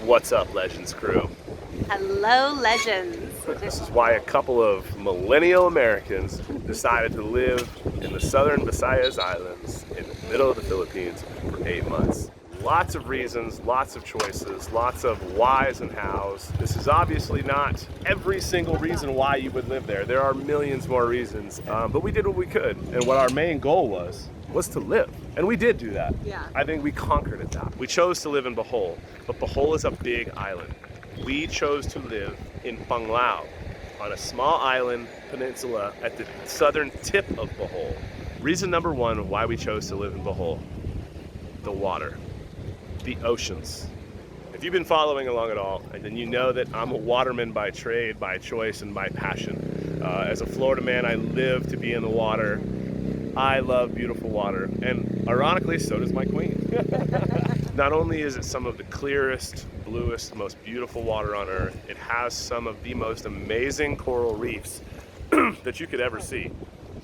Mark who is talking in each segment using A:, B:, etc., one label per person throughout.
A: What's up, Legends crew?
B: Hello, Legends.
A: This is why a couple of Millennial Americans decided to live in the southern Visayas Islands in the middle of the Philippines for 8 months. Lots of reasons, lots of choices, lots of whys and hows. This is obviously not every single reason why you would live there. There are millions more reasons, but we did what we could. And what our main goal was to live. And we did do that.
B: Yeah.
A: I think we conquered it that. We chose to live in Bohol, but Bohol is a big island. We chose to live in Panglao, on a small island peninsula at the southern tip of Bohol. Reason number one why we chose to live in Bohol: the water, the oceans. If you've been following along at all, and then you know that I'm a waterman by trade, by choice, and by passion. As a Florida man, I live to be in the water. I love beautiful water, and ironically, so does my queen. Not only is it some of the clearest, bluest, most beautiful water on earth, it has some of the most amazing coral reefs that you could ever see,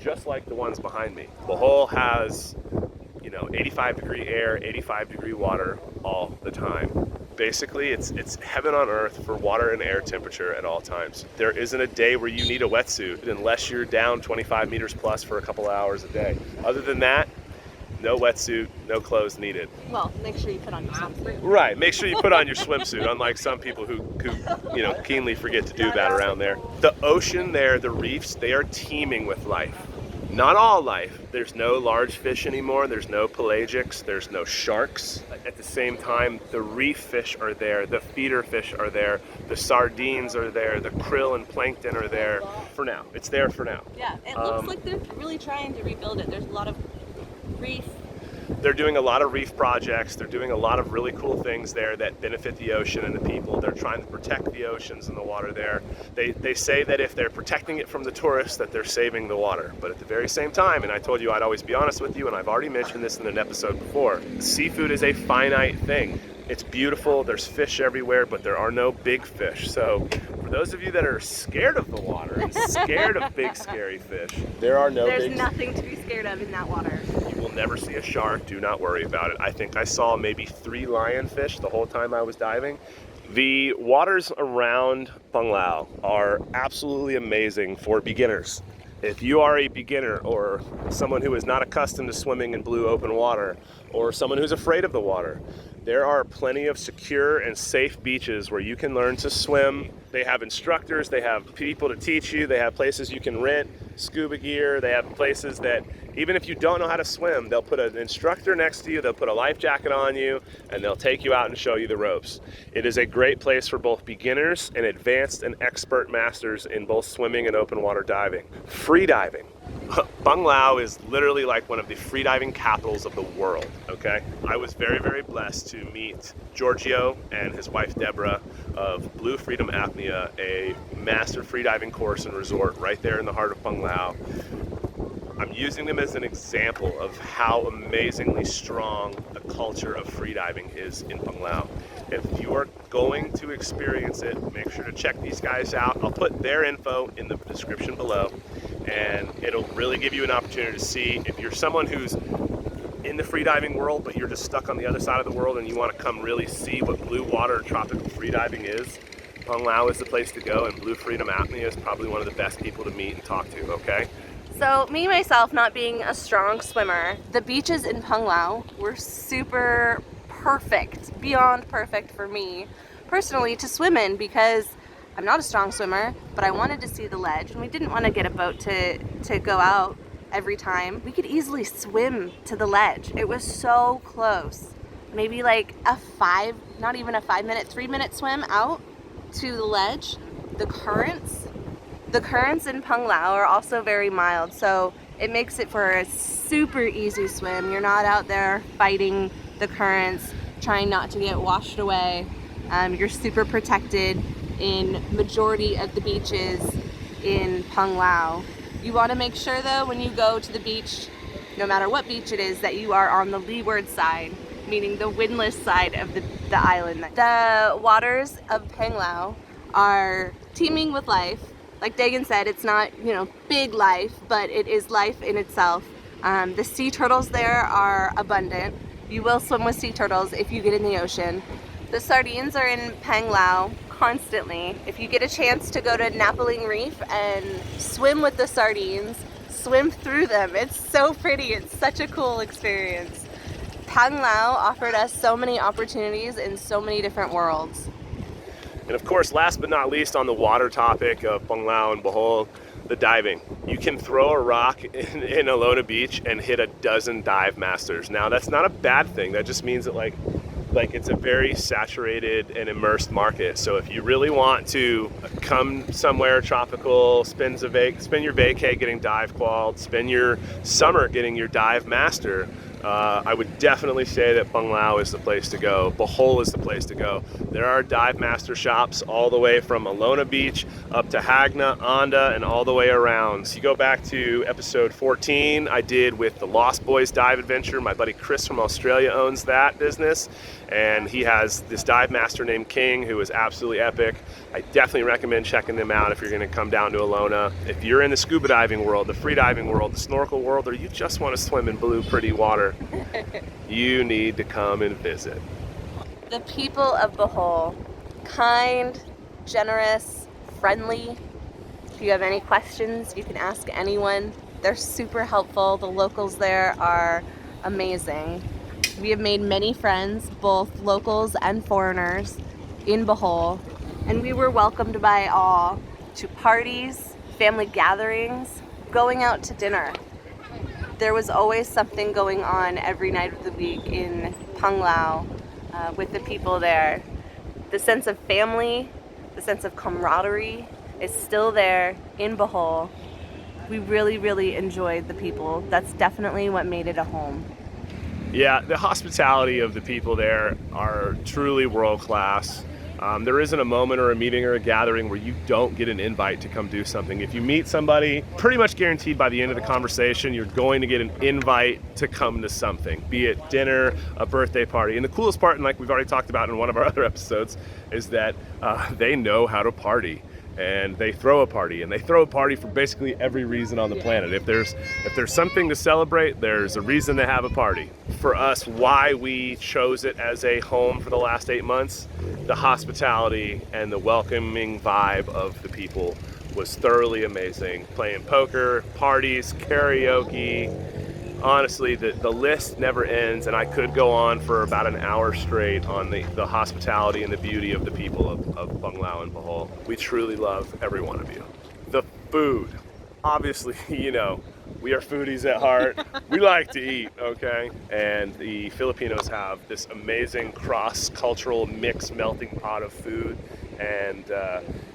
A: just like the ones behind me. Bohol has, 85-degree air, 85-degree water all the time. Basically, it's heaven on earth for water and air temperature at all times. There isn't a day where you need a wetsuit unless you're down 25 meters plus for a couple hours a day. Other than that, no wetsuit, no clothes needed.
B: Well, make sure you put on your swimsuit.
A: Right, make sure you put on your swimsuit, unlike some people who keenly forget to do that around there. The ocean there, the reefs, they are teeming with life. Not all life. There's no large fish anymore, there's no pelagics, there's no sharks. At the same time, the reef fish are there, the feeder fish are there, the sardines are there, the krill and plankton are there. For now, it's there for now.
B: Yeah, it looks like they're really trying to rebuild it. There's a lot of reef.
A: They're doing a lot of reef projects. They're doing a lot of really cool things there that benefit the ocean and the people. They're trying to protect the oceans and the water there. They say that if they're protecting it from the tourists, that they're saving the water. But at the very same time, and I told you I'd always be honest with you, and I've already mentioned this in an episode before, seafood is a finite thing. It's beautiful, there's fish everywhere, but there are no big fish. So for those of you that are scared of the water and scared of big scary fish,
B: There's nothing to be scared of in that water.
A: You will never see a shark, do not worry about it. I think I saw maybe 3 lionfish the whole time I was diving. The waters around Panglao are absolutely amazing for beginners. If you are a beginner or someone who is not accustomed to swimming in blue open water, or someone who's afraid of the water, there are plenty of secure and safe beaches where you can learn to swim. They have instructors, they have people to teach you, they have places you can rent scuba gear, they have places that even if you don't know how to swim, they'll put an instructor next to you, they'll put a life jacket on you, and they'll take you out and show you the ropes. It is a great place for both beginners and advanced and expert masters in both swimming and open water diving. Freediving. Panglao is literally like one of the freediving capitals of the world, okay? I was very, very blessed to meet Giorgio and his wife Deborah of Blue Freedom Apnea, a master freediving course and resort right there in the heart of Panglao. I'm using them as an example of how amazingly strong the culture of freediving is in Panglao. If you are going to experience it, make sure to check these guys out. I'll put their info in the description below, and it'll really give you an opportunity to see if you're someone who's in the freediving world, but you're just stuck on the other side of the world and you want to come really see what blue water tropical freediving is. Panglao is the place to go, and Blue Freedom Apnea is probably one of the best people to meet and talk to, okay?
B: So me, myself, not being a strong swimmer, the beaches in Panglao were super perfect, beyond perfect for me personally to swim in, because I'm not a strong swimmer, but I wanted to see the ledge, and we didn't want to get a boat to go out every time. We could easily swim to the ledge. It was so close. Maybe like a 3-minute swim out to the ledge. The currents in Panglao are also very mild, so it makes it for a super easy swim. You're not out there fighting the currents, trying not to get washed away. You're super protected in majority of the beaches in Panglao. You want to make sure though, when you go to the beach, no matter what beach it is, that you are on the leeward side, meaning the windless side of the island. The waters of Panglao are teeming with life. Like Dagan said, it's not, big life, but it is life in itself. The sea turtles there are abundant. You will swim with sea turtles if you get in the ocean. The sardines are in Panglao constantly. If you get a chance to go to Napaling Reef and swim with the sardines, swim through them. It's so pretty. It's such a cool experience. Panglao offered us so many opportunities in so many different worlds.
A: And of course, last but not least on the water topic of Panglao and Bohol, the diving. You can throw a rock in Alona Beach and hit a dozen dive masters. Now, that's not a bad thing. That just means that like it's a very saturated and immersed market. So if you really want to come somewhere tropical, spend your vacay getting dive qualled, spend your summer getting your dive master, I would definitely say that Panglao is the place to go. Bohol is the place to go. There are dive master shops all the way from Alona Beach up to Hagna, Anda, and all the way around. So you go back to episode 14 I did with the Lost Boys Dive Adventure. My buddy Chris from Australia owns that business, and he has this dive master named King who is absolutely epic. I definitely recommend checking them out if you're going to come down to Alona. If you're in the scuba diving world, the freediving world, the snorkel world, or you just want to swim in blue pretty water, you need to come and visit.
B: The people of Bohol, kind, generous, friendly. If you have any questions, you can ask anyone. They're super helpful. The locals there are amazing. We have made many friends, both locals and foreigners, in Bohol, and we were welcomed by all to parties, family gatherings, going out to dinner. There was always something going on every night of the week in Panglao with the people there. The sense of family, the sense of camaraderie is still there in Bohol. We really, really enjoyed the people. That's definitely what made it a home.
A: Yeah, the hospitality of the people there are truly world class. There isn't a moment or a meeting or a gathering where you don't get an invite to come do something. If you meet somebody, pretty much guaranteed by the end of the conversation, you're going to get an invite to come to something, be it dinner, a birthday party. And the coolest part, and like we've already talked about in one of our other episodes, is that they know how to party. And they throw a party, and they throw a party for basically every reason on the planet. If there's something to celebrate, there's a reason to have a party. For us, why we chose it as a home for the last 8 months, the hospitality and the welcoming vibe of the people was thoroughly amazing. Playing poker, parties, karaoke. Honestly, the list never ends, and I could go on for about an hour straight on the hospitality and the beauty of the people of Panglao and Bohol. We truly love every one of you. The food. Obviously, you know, we are foodies at heart. We like to eat, okay? And the Filipinos have this amazing cross-cultural mix melting pot of food. And,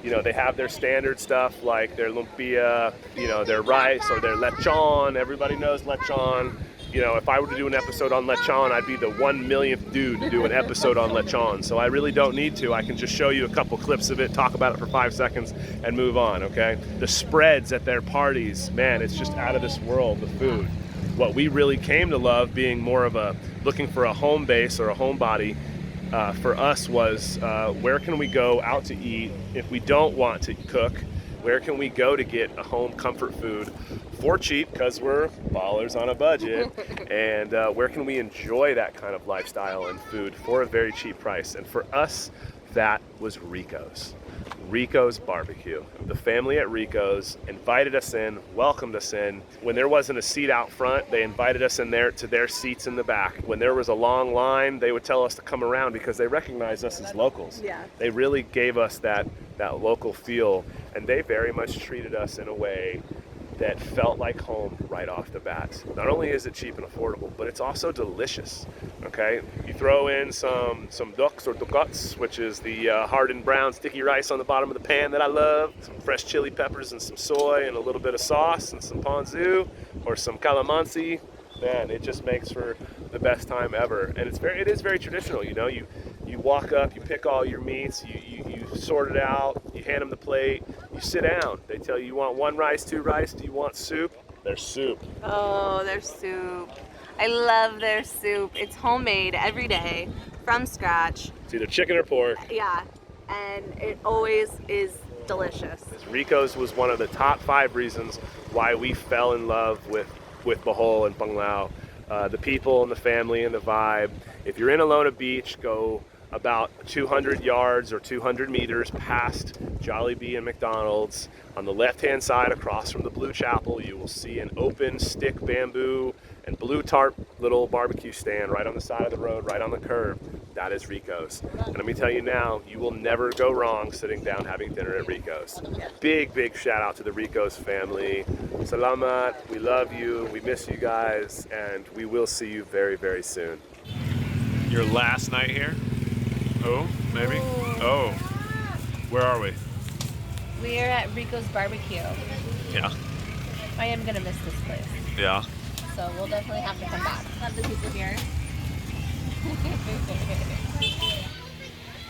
A: you know, they have their standard stuff like their lumpia, you know, their rice or their lechon. Everybody knows lechon. You know, if I were to do an episode on lechon, I'd be the 1 millionth dude to do an episode on lechon. So I really don't need to. I can just show you a couple clips of it, talk about it for 5 seconds, and move on, okay? The spreads at their parties, man, it's just out of this world, the food. What we really came to love, being more of a, looking for a home base or a homebody, for us was where can we go out to eat if we don't want to cook? Where can we go to get a home comfort food for cheap, because we're ballers on a budget, and where can we enjoy that kind of lifestyle and food for a very cheap price? And for us, that was Rico's Barbecue. The family at Rico's invited us in, welcomed us in. When there wasn't a seat out front, they invited us in there to their seats in the back. When there was a long line, they would tell us to come around because they recognized us as locals.
B: Yeah.
A: They really gave us that local feel, and they very much treated us in a way that felt like home right off the bat. Not only is it cheap and affordable, but it's also delicious, okay? You throw in some ducks or ducats, which is the hardened brown sticky rice on the bottom of the pan that I love, some fresh chili peppers and some soy and a little bit of sauce and some ponzu or some calamansi. Man, it just makes for the best time ever. And it is very traditional, you know? You walk up, you pick all your meats, you sort it out, you hand them the plate, you sit down. They tell you want 1 rice, 2 rice, do you want soup? There's soup.
B: Oh, their soup. I love their soup. It's homemade every day from scratch.
A: It's either chicken or pork.
B: Yeah, and it always is delicious.
A: Rico's was one of the top 5 reasons why we fell in love with Bohol and Panglao. The people and the family and the vibe. If you're in Alona Beach, go about 200 yards or 200 meters past Jollibee and McDonald's. On the left-hand side, across from the Blue Chapel, you will see an open stick bamboo and blue tarp little barbecue stand right on the side of the road, right on the curb. That is Rico's. And let me tell you now, you will never go wrong sitting down having dinner at Rico's. Big, big shout out to the Rico's family. Salamat, we love you, we miss you guys, and we will see you very, very soon. Your last night here? Oh, maybe? Oh, where are we?
B: We are at Rico's Barbecue.
A: Yeah.
B: I am gonna miss this place.
A: Yeah.
B: So we'll definitely have to come back. Love the people here.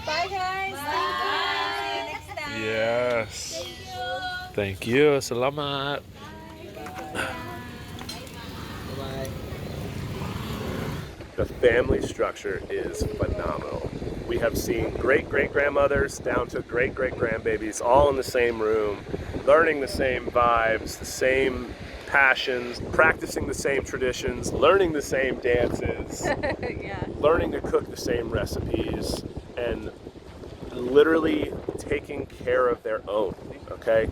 B: Bye guys. Bye. See you next time.
A: Yes. Thank you. Salamat. The family structure is phenomenal. We have seen great-great-grandmothers down to great-great-grandbabies all in the same room, learning the same vibes, the same passions, practicing the same traditions, learning the same dances,
B: Yeah.
A: learning to cook the same recipes, and literally taking care of their own, okay?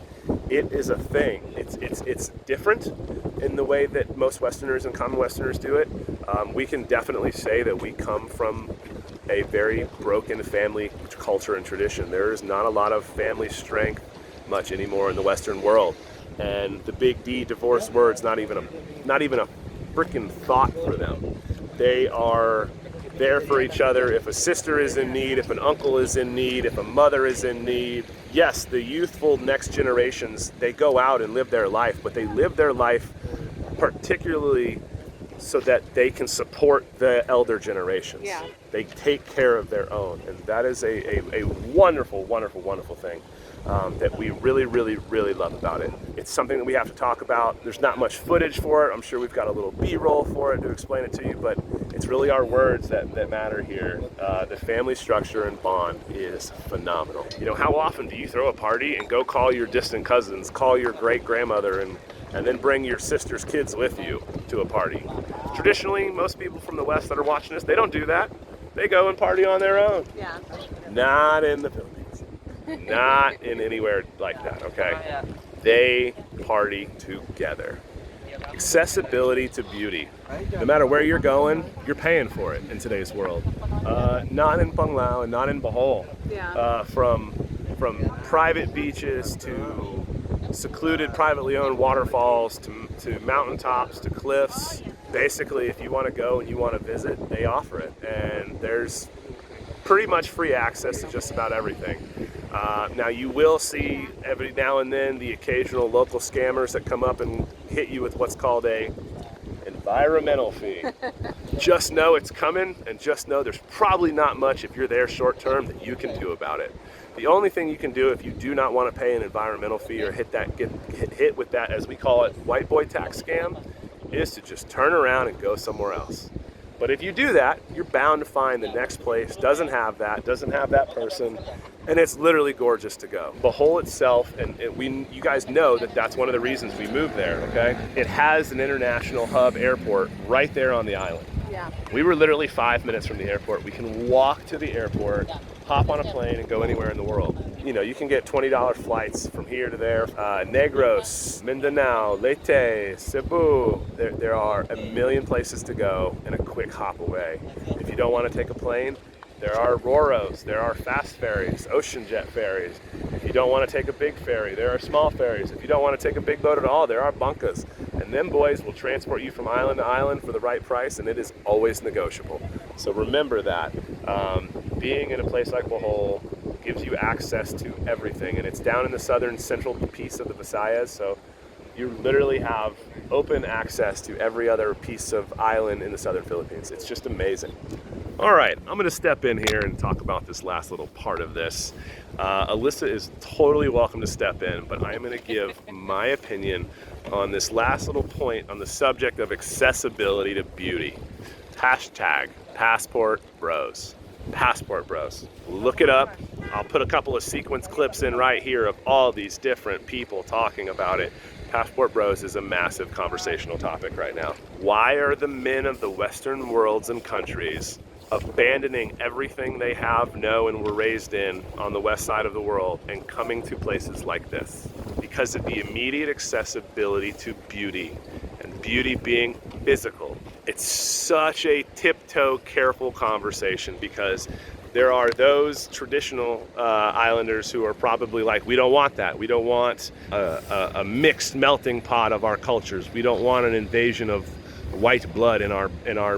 A: It is a thing. It's different in the way that most Westerners and common Westerners do it. We can definitely say that we come from a very broken family culture and tradition. There is not a lot of family strength much anymore in the Western world. And the big D divorce word's not even a freaking thought for them. They are there for each other. If a sister is in need, if an uncle is in need, if a mother is in need. Yes, the youthful next generations, they go out and live their life, but they live their life particularly so that they can support the elder generations.
B: Yeah.
A: They take care of their own, and that is a wonderful, wonderful, wonderful thing that we really, really, really love about it. It's something that we have to talk about. There's not much footage for it. I'm sure we've got a little B-roll for it to explain it to you, but it's really our words that matter here. The family structure and bond is phenomenal. You know, how often do you throw a party and go call your distant cousins, call your great-grandmother, and then bring your sister's kids with you to a party? Traditionally, most people from the West that are watching this, they don't do that. They go and party on their own.
B: Yeah.
A: Not in the Philippines. Not in anywhere like that, okay? They party together. Accessibility to beauty. No matter where you're going, you're paying for it in today's world. Not in Panglao and not in Bohol.
B: Yeah.
A: From private beaches to secluded, privately owned waterfalls to mountaintops to cliffs. Basically, if you want to go and you want to visit, they offer it. And there's pretty much free access to just about everything. Now you will see every now and then the occasional local scammers that come up and hit you with what's called a environmental fee. Just know it's coming, and just know there's probably not much if you're there short term that you can do about it. The only thing you can do if you do not want to pay an environmental fee or get hit with that, as we call it, white boy tax scam, is to just turn around and go somewhere else. But if you do that, you're bound to find the next place doesn't have that person, and it's literally gorgeous to go. Bohol itself, and you guys know that that's one of the reasons we moved there, okay? It has an international hub airport right there on the island.
B: Yeah.
A: We were literally 5 minutes from the airport. We can walk to the airport, hop on a plane, and go anywhere in the world. You know, you can get $20 flights from here to there. Negros, Mindanao, Leyte, Cebu. There are a million places to go and a quick hop away. If you don't want to take a plane, there are Roros, there are fast ferries, ocean jet ferries. If you don't want to take a big ferry, there are small ferries. If you don't want to take a big boat at all, there are bunkas. And them boys will transport you from island to island for the right price, and it is always negotiable. So remember that. Being in a place like Bohol gives you access to everything, and it's down in the southern central piece of the Visayas, so you literally have open access to every other piece of island in the southern Philippines. It's just amazing. All right, I'm gonna step in here and talk about this last little part of this. Alyssa is totally welcome to step in, but I am gonna give my opinion on this last little point on the subject of accessibility to beauty. Hashtag PassportBros. PassportBros. Look it up. I'll put a couple of sequence clips in right here of all these different people talking about it. PassportBros is a massive conversational topic right now. Why are the men of the Western worlds and countries abandoning everything they have, know, and were raised in on the west side of the world and coming to places like this because of the immediate accessibility to beauty, and beauty being physical. It's such a tiptoe careful conversation because there are those traditional islanders who are probably like, we don't want that. We don't want a mixed melting pot of our cultures. We don't want an invasion of white blood in our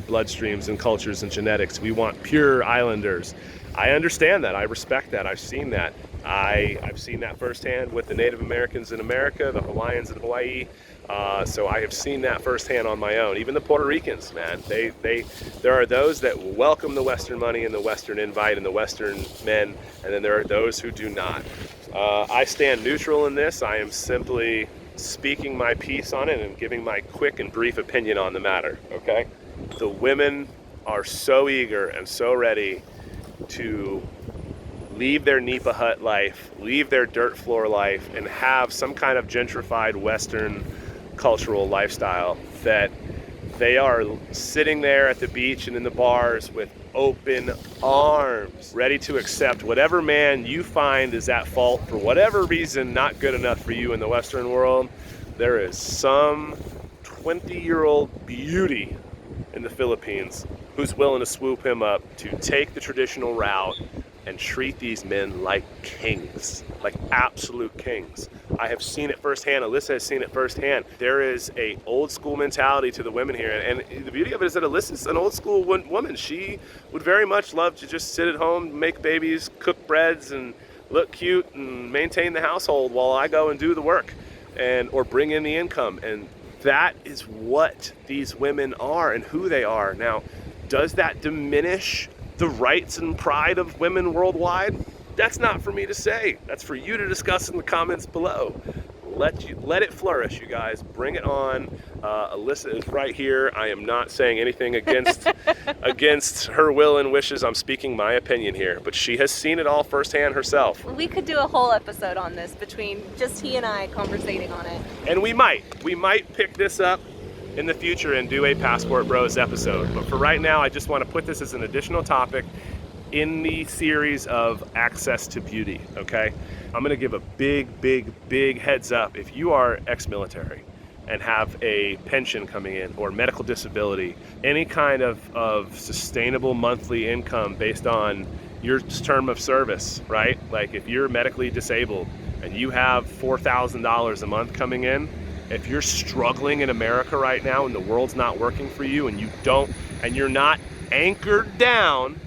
A: bloodstreams and cultures and genetics. We want pure islanders. I understand that. I respect that. I've seen that. I've seen that firsthand with the Native Americans in America, the Hawaiians in Hawaii. So I have seen that firsthand on my own. Even the Puerto Ricans, man. There are those that welcome the Western money and the Western invite and the Western men, and then there are those who do not. I stand neutral in this. I am simply speaking my piece on it and giving my quick and brief opinion on the matter, okay? The women are so eager and so ready to leave their Nipa hut life, leave their dirt floor life, and have some kind of gentrified Western cultural lifestyle that they are sitting there at the beach and in the bars with open arms, ready to accept whatever man you find is at fault for whatever reason not good enough for you in the Western world. There is some 20-year-old beauty in the Philippines who's willing to swoop him up to take the traditional route and treat these men like kings, like absolute kings. I have seen it firsthand. Alyssa has seen it firsthand. There is a old school mentality to the women here. And the beauty of it is that Alyssa's an old school woman. She would very much love to just sit at home, make babies, cook breads, and look cute and maintain the household while I go and do the work or bring in the income. And that is what these women are and who they are. Now, does that diminish the rights and pride of women worldwide? That's not for me to say. That's for you to discuss in the comments below. Let it flourish, you guys. Bring it on. Alyssa is right here. I am not saying anything against her will and wishes. I'm speaking my opinion here, but she has seen it all firsthand herself.
B: We could do a whole episode on this between just he and I conversating on it.
A: And we might pick this up in the future and do a Passport Bros episode. But for right now, I just want to put this as an additional topic in the series of access to beauty, okay? I'm gonna give a big heads up. If you are ex-military and have a pension coming in or medical disability, any kind of sustainable monthly income based on your term of service, right? Like if you're medically disabled and you have $4,000 a month coming in, if you're struggling in America right now and the world's not working for you and you're not anchored down,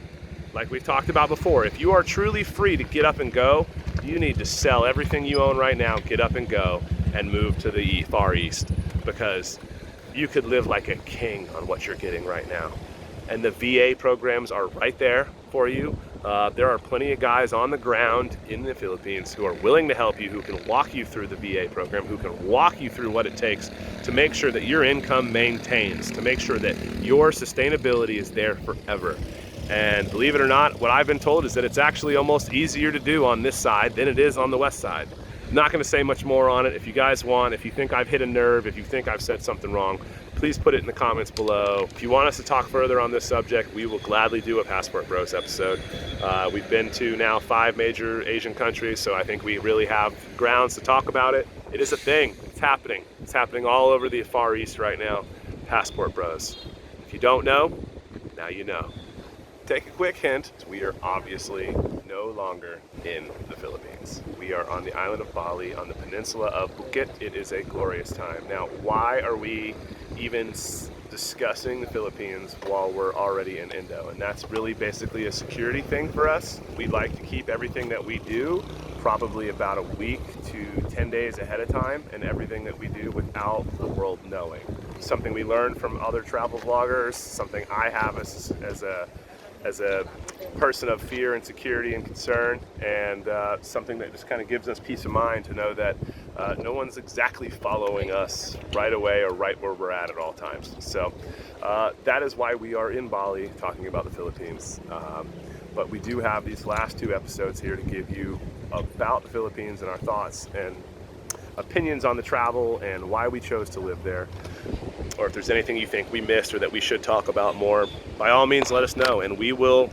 A: like we've talked about before, if you are truly free to get up and go, you need to sell everything you own right now, get up and go, and move to the Far East, because you could live like a king on what you're getting right now. And the VA programs are right there for you. There are plenty of guys on the ground in the Philippines who are willing to help you, who can walk you through the VA program, who can walk you through what it takes to make sure that your income maintains, to make sure that your sustainability is there forever. And believe it or not, what I've been told is that it's actually almost easier to do on this side than it is on the west side. I'm not going to say much more on it. If you guys want, if you think I've hit a nerve, if you think I've said something wrong, please put it in the comments below. If you want us to talk further on this subject, we will gladly do a Passport Bros episode. We've been to now 5 major Asian countries, so I think we really have grounds to talk about it. It is a thing. It's happening. It's happening all over the Far East right now. Passport Bros. If you don't know, now you know. Take a quick hint, we are obviously no longer in the Philippines. We are on the island of Bali, on the peninsula of Phuket. It is a glorious time. Now, why are we even discussing the Philippines while we're already in Indo? And that's really basically a security thing for us. We like to keep everything that we do probably about a week to 10 days ahead of time, and everything that we do without the world knowing. Something we learned from other travel vloggers, something I have as a person of fear and security and concern, and something that just kind of gives us peace of mind to know that no one's exactly following us right away or right where we're at all times. So that is why we are in Bali talking about the Philippines. But we do have these last 2 episodes here to give you about the Philippines and our thoughts and opinions on the travel and why we chose to live there. or if there's anything you think we missed or that we should talk about more, by all means let us know, and we will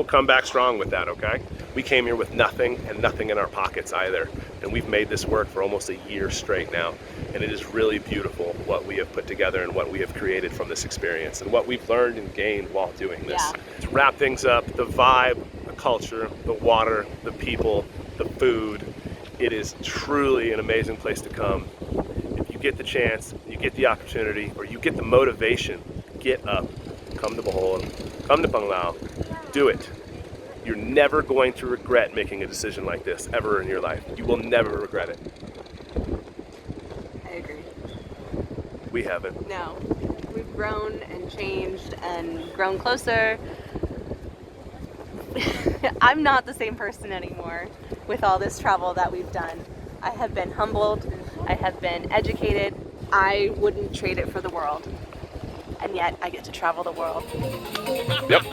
A: come back strong with that, okay? We came here with nothing and nothing in our pockets either, and we've made this work for almost a year straight now, and it is really beautiful what we have put together and what we have created from this experience and what we've learned and gained while doing this.
B: Yeah.
A: To wrap things up, the vibe, the culture, the water, the people, the food, it is truly an amazing place to come. If you get the chance, you get the opportunity, or you get the motivation, get up, come to Bohol, come to Panglao, do it. You're never going to regret making a decision like this ever in your life. You will never regret it.
B: I agree.
A: We haven't.
B: No, we've grown and changed and grown closer. I'm not the same person anymore with all this travel that we've done. I have been humbled, I have been educated. I wouldn't trade it for the world. And yet I get to travel the world.
A: Yep.